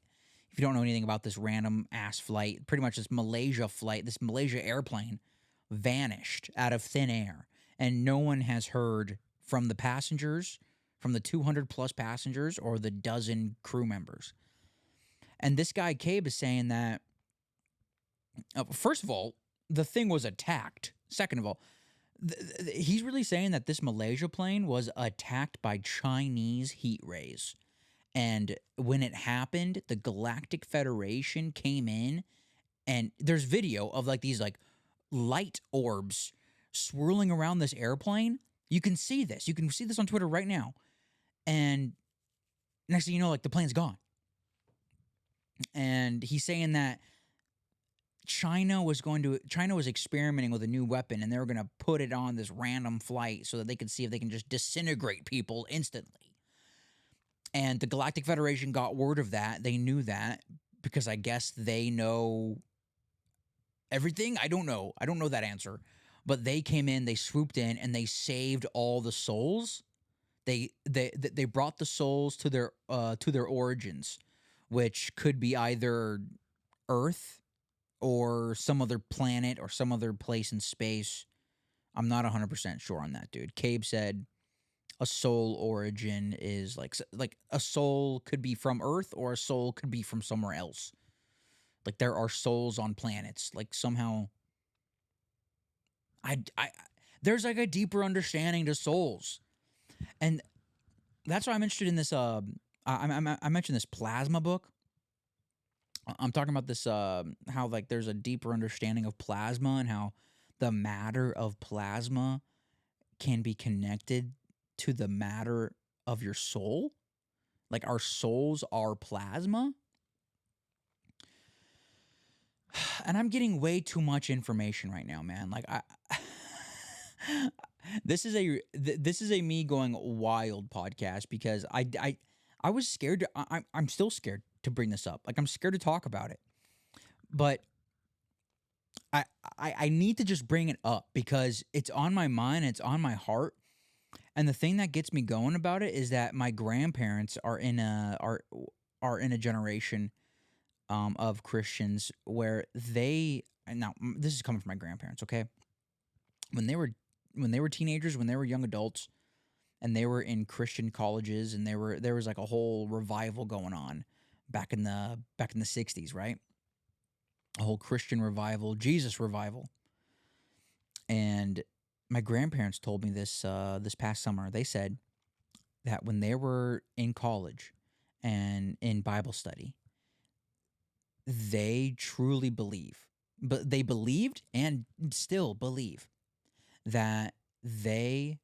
If you don't know anything about this random ass flight, pretty much this Malaysia flight, this Malaysia airplane vanished out of thin air, and no one has heard from the passengers, from the 200 plus passengers or the dozen crew members. And this guy Cabe is saying that, first of all, the thing was attacked. Second of all, he's really saying that this Malaysia plane was attacked by Chinese heat rays. And when it happened, the Galactic Federation came in, and there's video of like these like light orbs swirling around this airplane. You can see this. You can see this on Twitter right now. And next thing you know, like the plane's gone. And he's saying that China was experimenting with a new weapon, and they were going to put it on this random flight so that they could see if they can just disintegrate people instantly. And the Galactic Federation got word of that. They knew that because I guess they know everything. I don't know that answer. But they came in, they swooped in, and they saved all the souls. They brought the souls to their origins, which could be either Earth or some other planet or some other place in space. I'm not 100% sure on that, dude. Cabe said a soul origin is like a soul could be from Earth, or a soul could be from somewhere else. Like, there are souls on planets. Like, somehow there's like a deeper understanding to souls. And that's why I'm interested in this I mentioned this plasma book. I'm talking about this how like there's a deeper understanding of plasma, and how the matter of plasma can be connected to the matter of your soul. Like, our souls are plasma. And I'm getting way too much information right now, man. Like, this is a me going wild podcast, because I was scared. I'm still scared to bring this up. Like, I'm scared to talk about it, but I need to just bring it up because it's on my mind, it's on my heart, And the thing that gets me going about it is that my grandparents are in a generation of Christians where they now this is coming from my grandparents, okay? When they were teenagers, when they were young adults, and they were in Christian colleges, and there was like a whole revival going on back in the 60s, right? A whole Christian revival, Jesus revival. And my grandparents told me this past summer. They said that when they were in college and in Bible study, they truly believe, but they believed and still believe that they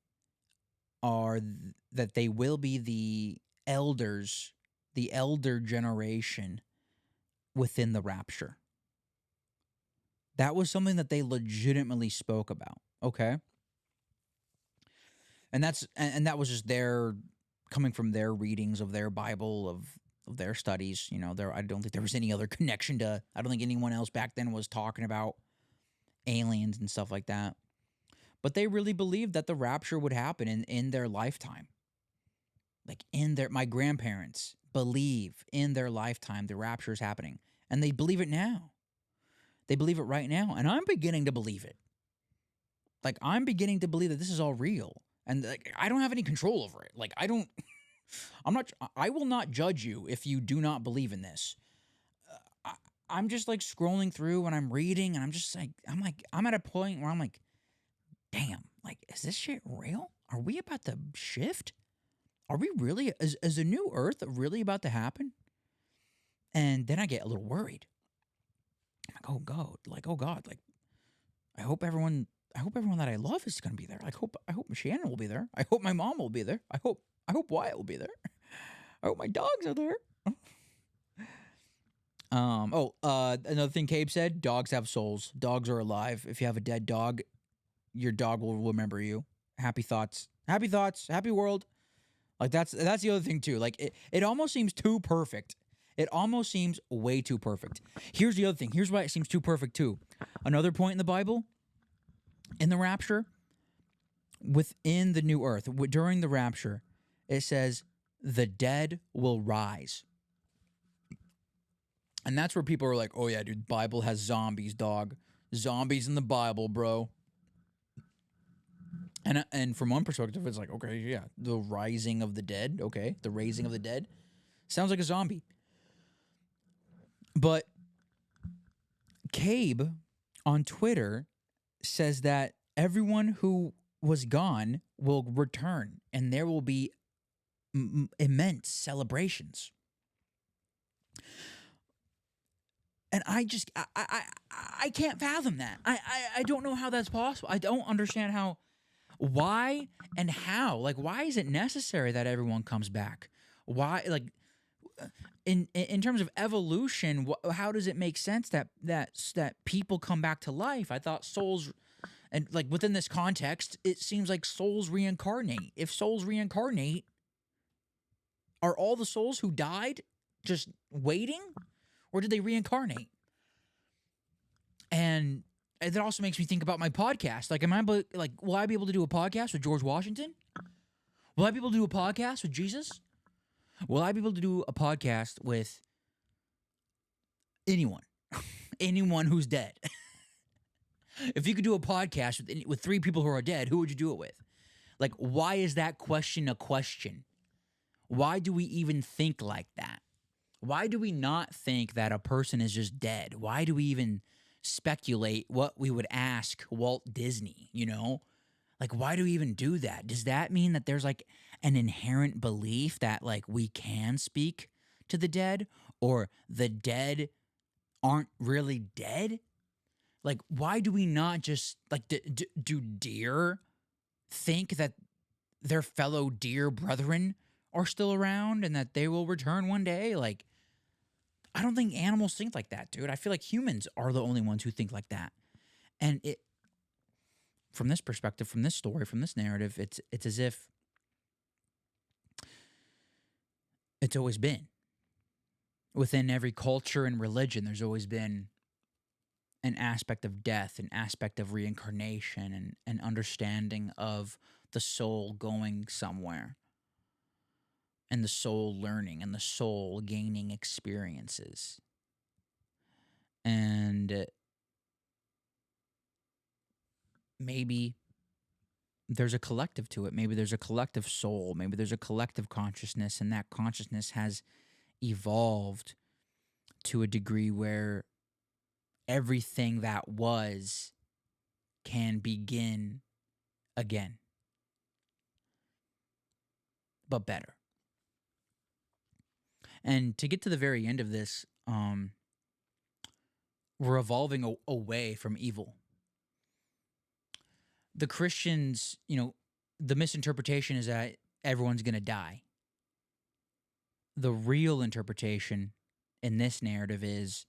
that they will be the elders, the elder generation within the rapture. That was something that they legitimately spoke about. Okay. And that was just their coming from their readings of their Bible, of their studies. I don't think there was any other connection to. I don't think anyone else back then was talking about aliens and stuff like that. But they really believed that the rapture would happen in their lifetime. Like my grandparents believe in their lifetime the rapture is happening, and they believe it now. They believe it right now, and I'm beginning to believe it. Like, I'm beginning to believe that this is all real. And like, I don't have any control over it. Like, I will not judge you if you do not believe in this. I'm just like scrolling through and I'm reading and I'm at a point where I'm like, damn, like, is this shit real? Are we about to shift? Are we really, is a new earth really about to happen? And then I get a little worried. I'm like, oh God, like, I hope everyone that I love is going to be there. I hope Shannon will be there. I hope my mom will be there. I hope Wyatt will be there. I hope my dogs are there. Another thing Cabe said, dogs have souls. Dogs are alive. If you have a dead dog, your dog will remember you. Happy thoughts. Happy world. Like, that's the other thing too. Like, it almost seems too perfect. It almost seems way too perfect. Here's the other thing. Here's why it seems too perfect too. Another point in the Bible, in the rapture, within the new earth, during the rapture, it says the dead will rise. And that's where people are like, oh yeah, dude, Bible has zombies, dog. Zombies in the Bible, bro. And from one perspective, it's like, okay, yeah, the rising of the dead, okay, the raising of the dead. Sounds like a zombie. But Cabe on Twitter says that everyone who was gone will return, and there will be immense celebrations. And I can't fathom that. I don't know how that's possible. I don't understand why and how. Like, why is it necessary that everyone comes back? Why, like, in terms of evolution, how does it make sense that people come back to life? I thought souls, and like within this context, it seems like souls reincarnate. If souls reincarnate, are all the souls who died just waiting, or did they reincarnate? And that also makes me think about my podcast. Like, will I be able to do a podcast with George Washington? Will I be able to do a podcast with Jesus? Will I be able to do a podcast with anyone? Anyone who's dead? If you could do a podcast with 3 people who are dead, who would you do it with? Like, why is that question a question? Why do we even think like that? Why do we not think that a person is just dead? Why do we even speculate what we would ask Walt Disney, Like, why do we even do that? Does that mean that there's like an inherent belief that like we can speak to the dead, or the dead aren't really dead? Like, why do we not just like do deer think that their fellow deer brethren are still around and that they will return one day? Like, I don't think animals think like that, dude. I feel like humans are the only ones who think like that. And from this perspective, from this story, from this narrative, it's as if it's always been. Within every culture and religion, there's always been an aspect of death, an aspect of reincarnation, and an understanding of the soul going somewhere, and the soul learning, and the soul gaining experiences. And maybe there's a collective to it. Maybe there's a collective soul. Maybe there's a collective consciousness, and that consciousness has evolved to a degree where everything that was can begin again, but better. And to get to the very end of this, we're evolving away from evil. The Christians, the misinterpretation is that everyone's going to die. The real interpretation in this narrative is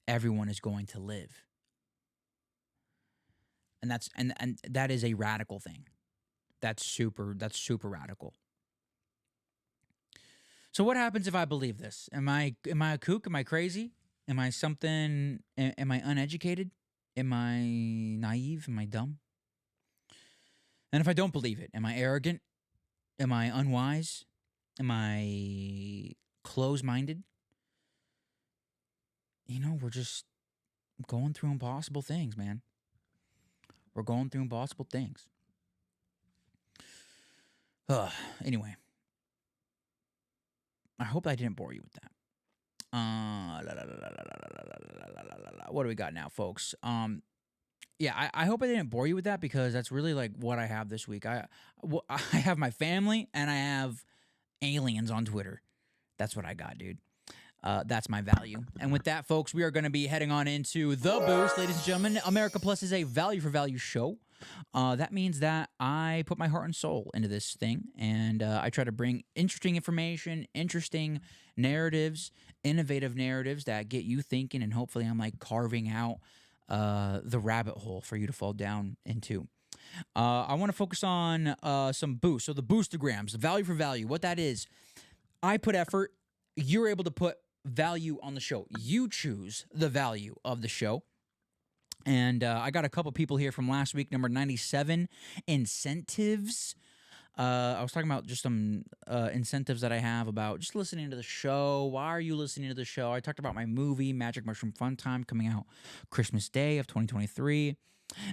everyone is going to live. And that is a radical thing. That's super radical. So what happens if I believe this? Am I a kook? Am I crazy? Am I something? Am I uneducated? Am I naive? Am I dumb? And if I don't believe it, am I arrogant? Am I unwise? Am I close-minded? We're just going through impossible things, man. We're going through impossible things. Anyway. I hope I didn't bore you with that. What do we got now, folks? Yeah, I hope I didn't bore you with that, because that's really like what I have this week. I have my family, and I have aliens on Twitter. That's what I got, dude. That's my value. And with that, folks, we are going to be heading on into The Boost. Ladies and gentlemen, America Plus is a value for value show. That means that I put my heart and soul into this thing, and I try to bring interesting information, interesting narratives, innovative narratives that get you thinking, and hopefully I'm like carving out the rabbit hole for you to fall down into. I want to focus on some boost. So the boostograms, the value for value, what that is, I put effort, you're able to put value on the show. You choose the value of the show. And I got a couple people here from last week, number 97, incentives. I was talking about just some incentives that I have about just listening to the show. Why are you listening to the show? I talked about my movie, Magic Mushroom Fun Time, coming out Christmas Day of 2023.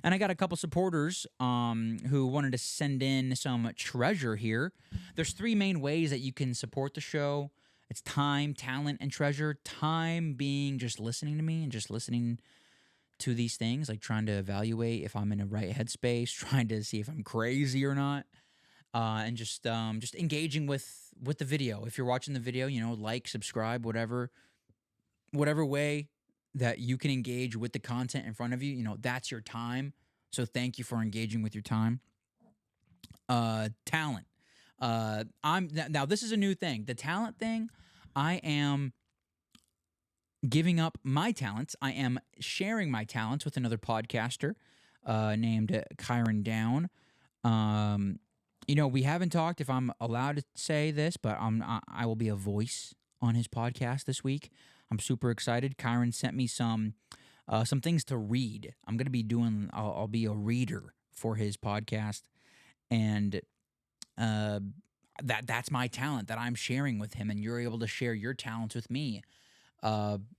And I got a couple supporters who wanted to send in some treasure here. There's 3 main ways that you can support the show. It's time, talent, and treasure. Time being just listening to me and just listening to these things, like trying to evaluate if I'm in a right headspace, trying to see if I'm crazy or not, and just engaging with the video. If you're watching the video, like, subscribe, whatever way that you can engage with the content in front of you, that's your time. So thank you for engaging with your time. Talent. Now this is a new thing. The talent thing, I am giving up my talents. I am sharing my talents with another podcaster named Kyron Down. We haven't talked if I'm allowed to say this, but I will be a voice on his podcast this week. I'm super excited. Kyron sent me some things to read. I'm going to be I'll be a reader for his podcast, and that's my talent that I'm sharing with him, and you're able to share your talents with me.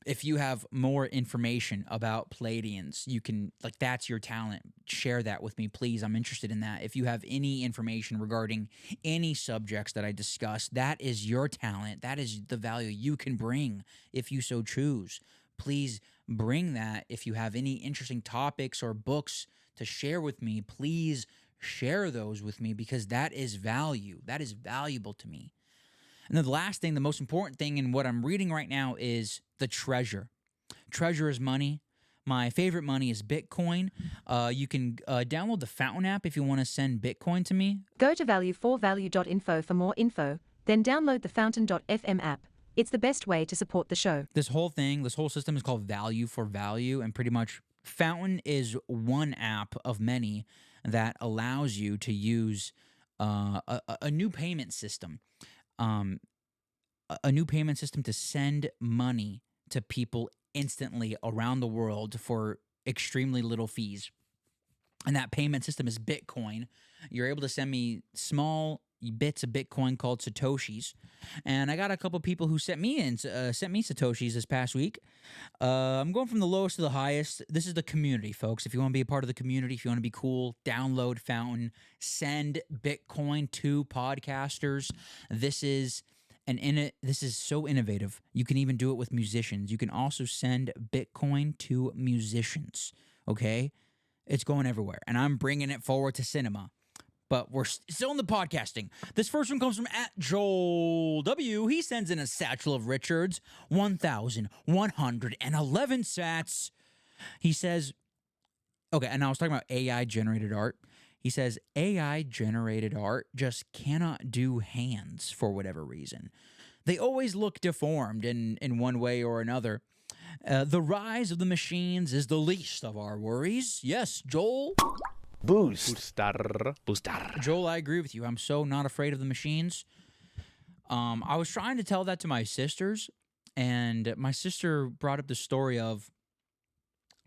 If you have more information about Pleiadians, you can, that's your talent. Share that with me, please. I'm interested in that. If you have any information regarding any subjects that I discuss, that is your talent. That is the value you can bring if you so choose. Please bring that. If you have any interesting topics or books to share with me, please share those with me, because that is value. That is valuable to me. And then the last thing, the most important thing in what I'm reading right now is the treasure. Treasure is money. My favorite money is Bitcoin. You can download the Fountain app if you want to send Bitcoin to me. Go to value4value.info for more info, then download the Fountain.fm app. It's the best way to support the show. This whole system is called Value for Value, and pretty much Fountain is one app of many that allows you to use a new payment system. A new payment system to send money to people instantly around the world for extremely little fees. and that payment system is Bitcoin. You're able to send me small bits of Bitcoin called Satoshis, and I got a couple people who sent me Satoshis this past week. I'm going from the lowest to the highest. This is the community, folks. If you want to be a part of the community, if you want to be cool, download Fountain, send Bitcoin to podcasters. This is this is so innovative. You can even do it with musicians. You can also send Bitcoin to musicians. Okay, it's going everywhere, and I'm bringing it forward to cinema. But we're still in the podcasting. This first one comes from @JoelW. He sends in a satchel of Richards, 1,111 sats. He says, okay, and I was talking about AI-generated art. He says, AI-generated art just cannot do hands for whatever reason. They always look deformed in one way or another. The rise of the machines is the least of our worries. Yes, Joel? Booster. Joel, I agree with you. I'm so not afraid of the machines. I was trying to tell that to my sisters, and my sister brought up the story of,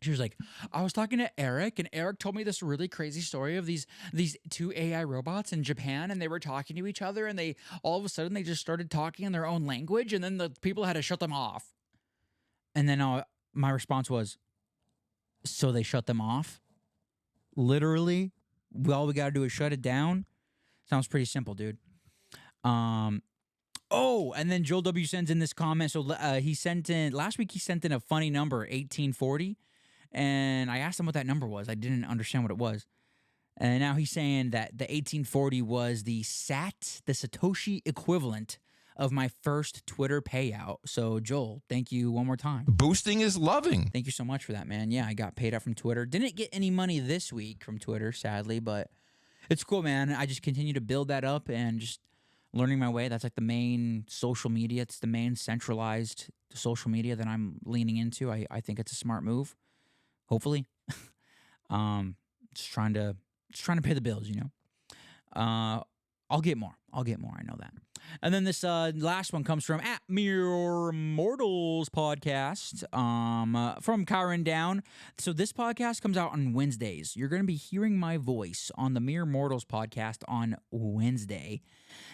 she was like, I was talking to Eric, and Eric told me this really crazy story of these two AI robots in Japan, and they were talking to each other, and they all of a sudden they just started talking in their own language, and then the people had to shut them off. And then my response was, so they shut them off? Literally, all we got to do is shut it down. Sounds pretty simple, dude. And then Joel W sends in this comment. So he sent in last week. He sent in a funny number, 1840, and I asked him what that number was. I didn't understand what it was, and now he's saying that the 1840 was the Satoshi equivalent of my first Twitter payout. So, Joel, thank you one more time. Boosting is loving. Thank you so much for that, man. Yeah, I got paid out from Twitter. Didn't get any money this week from Twitter, sadly, but it's cool, man. I just continue to build that up and just learning my way. That's like the main social media. It's the main centralized social media that I'm leaning into. I think it's a smart move, hopefully. Just trying to pay the bills, you know. I'll get more. I know that. And then this last one comes from @Mere Mortals podcast from Kyron Down. So this podcast comes out on Wednesdays. You're going to be hearing my voice on the Mere Mortals podcast on Wednesday.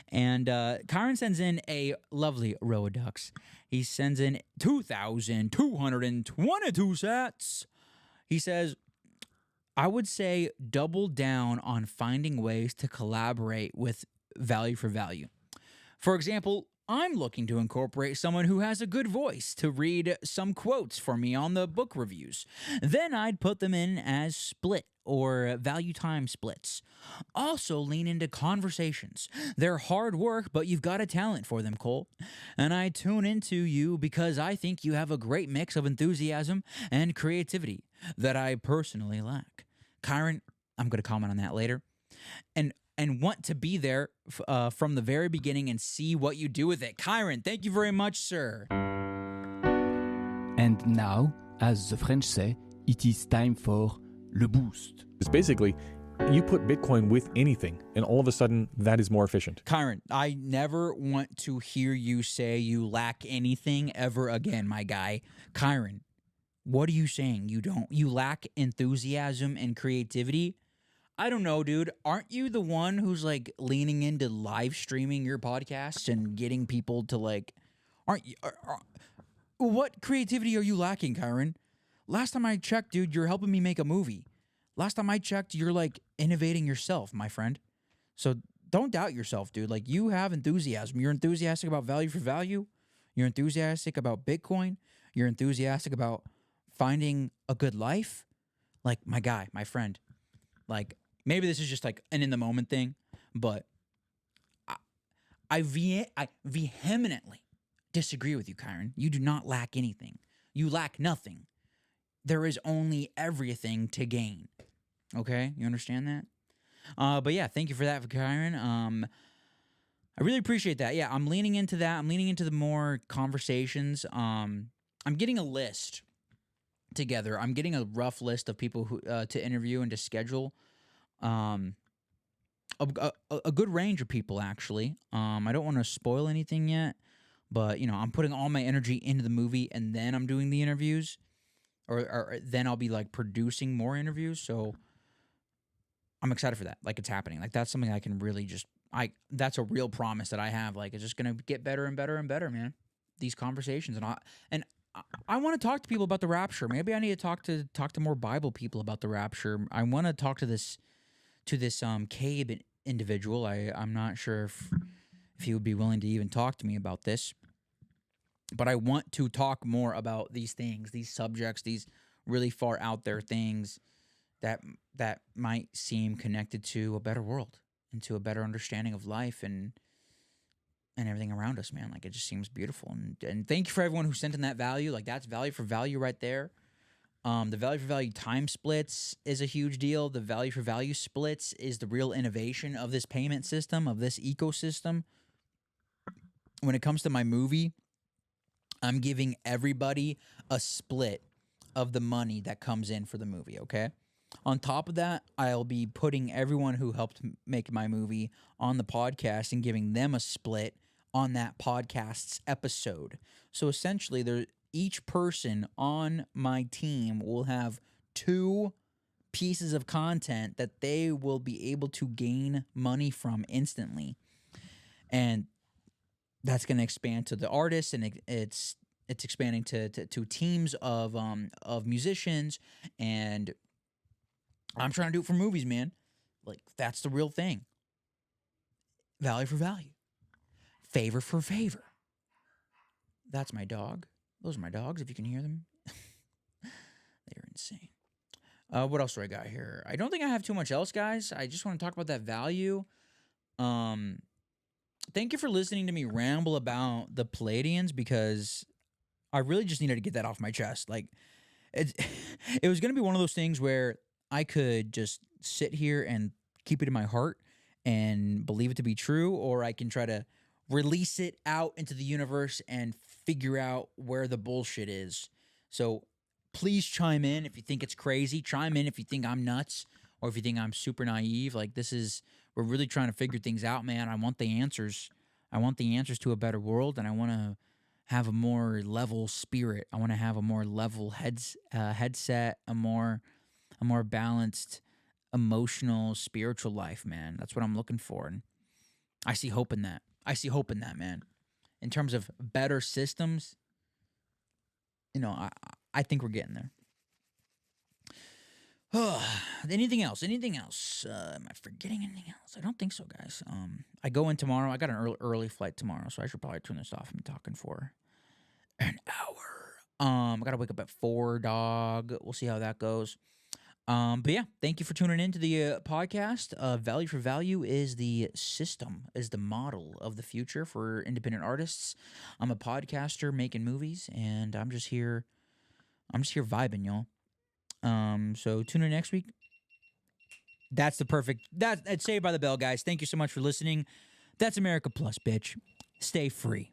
And Kyron sends in a lovely row of ducks. He sends in 2,222 sats. He says, I would say double down on finding ways to collaborate with value for value. For example, I'm looking to incorporate someone who has a good voice to read some quotes for me on the book reviews. Then I'd put them in as split or value time splits. Also lean into conversations. They're hard work, but you've got a talent for them, Cole. And I tune into you because I think you have a great mix of enthusiasm and creativity that I personally lack. Kyron, I'm going to comment on that later. And want to be there from the very beginning and see what you do with it. Kyron, thank you very much, sir. And now, as the French say, it is time for le boost. It's basically, you put Bitcoin with anything, and all of a sudden, that is more efficient. Kyron, I never want to hear you say you lack anything ever again, my guy. Kyron, what are you saying? You lack enthusiasm and creativity? I don't know, dude. Aren't you the one who's like leaning into live streaming your podcast and getting people to like, aren't you? What creativity are you lacking, Kyron? Last time I checked, dude, you're helping me make a movie. Last time I checked, you're like innovating yourself, my friend. So don't doubt yourself, dude. Like you have enthusiasm. You're enthusiastic about value for value. You're enthusiastic about Bitcoin. You're enthusiastic about finding a good life. Like my guy, my friend. Like, maybe this is just like an in the moment thing, but I vehemently disagree with you, Kyron. You do not lack anything. You lack nothing. There is only everything to gain. Okay? You understand that? But yeah, thank you for that, Kyron. I really appreciate that. Yeah, I'm leaning into that. I'm leaning into the more conversations. I'm getting a list together. I'm getting a rough list of people who to interview and to schedule. A good range of people, actually. I don't want to spoil anything yet, but, you know, I'm putting all my energy into the movie, and then I'm doing the interviews, or then I'll be, like, producing more interviews, so I'm excited for that. Like, it's happening. Like, that's something I can really just that's a real promise that I have. Like, it's just gonna get better and better and better, man. These conversations, and I want to talk to people about the rapture. Maybe I need to talk to more Bible people about the rapture. I want to talk to this Cabe individual. I'm not sure if he would be willing to even talk to me about this, but I want to talk more about these things, these subjects, these really far out there things that might seem connected to a better world and to a better understanding of life and everything around us, man. Like, it just seems beautiful. And thank you for everyone who sent in that value. Like, that's value for value right there. The value for value time splits is a huge deal. The value for value splits is the real innovation of this payment system, of this ecosystem. When it comes to my movie, I'm giving everybody a split of the money that comes in for the movie, okay? On top of that, I'll be putting everyone who helped make my movie on the podcast and giving them a split on that podcast's episode. So essentially, each person on my team will have 2 pieces of content that they will be able to gain money from instantly. And that's going to expand to the artists, and it's expanding to teams of musicians, and I'm trying to do it for movies, man. Like, that's the real thing. Value for value. Favor for favor. That's my dog. Those are my dogs, if you can hear them. They're insane. What else do I got here? I don't think I have too much else, guys. I just want to talk about that value. Thank you for listening to me ramble about the Palladians, because I really just needed to get that off my chest. Like, it was going to be one of those things where I could just sit here and keep it in my heart and believe it to be true, or I can try to release it out into the universe and figure out where the bullshit is. So please chime in if you think it's crazy. Chime in if you think I'm nuts, or if you think I'm super naive. Like, we're really trying to figure things out, man. I want the answers. I want the answers to a better world, and I want to have a more level spirit. I want to have a more level headset, a more balanced, emotional, spiritual life, man. That's what I'm looking for, and I see hope in that. Man. In terms of better systems, I think we're getting there. Anything else? Am I forgetting anything else? I don't think so, guys. I go in tomorrow. I got an early flight tomorrow, so I should probably turn this off. I'm talking for an hour. I gotta wake up at 4, dog. We'll see how that goes. But yeah, thank you for tuning in to the podcast. Value for value is the system, is the model of the future for independent artists. I'm a podcaster making movies, and I'm just here vibing, y'all. So tune in next week. That's Saved by the Bell, guys. Thank you so much for listening. That's America Plus, bitch. Stay free.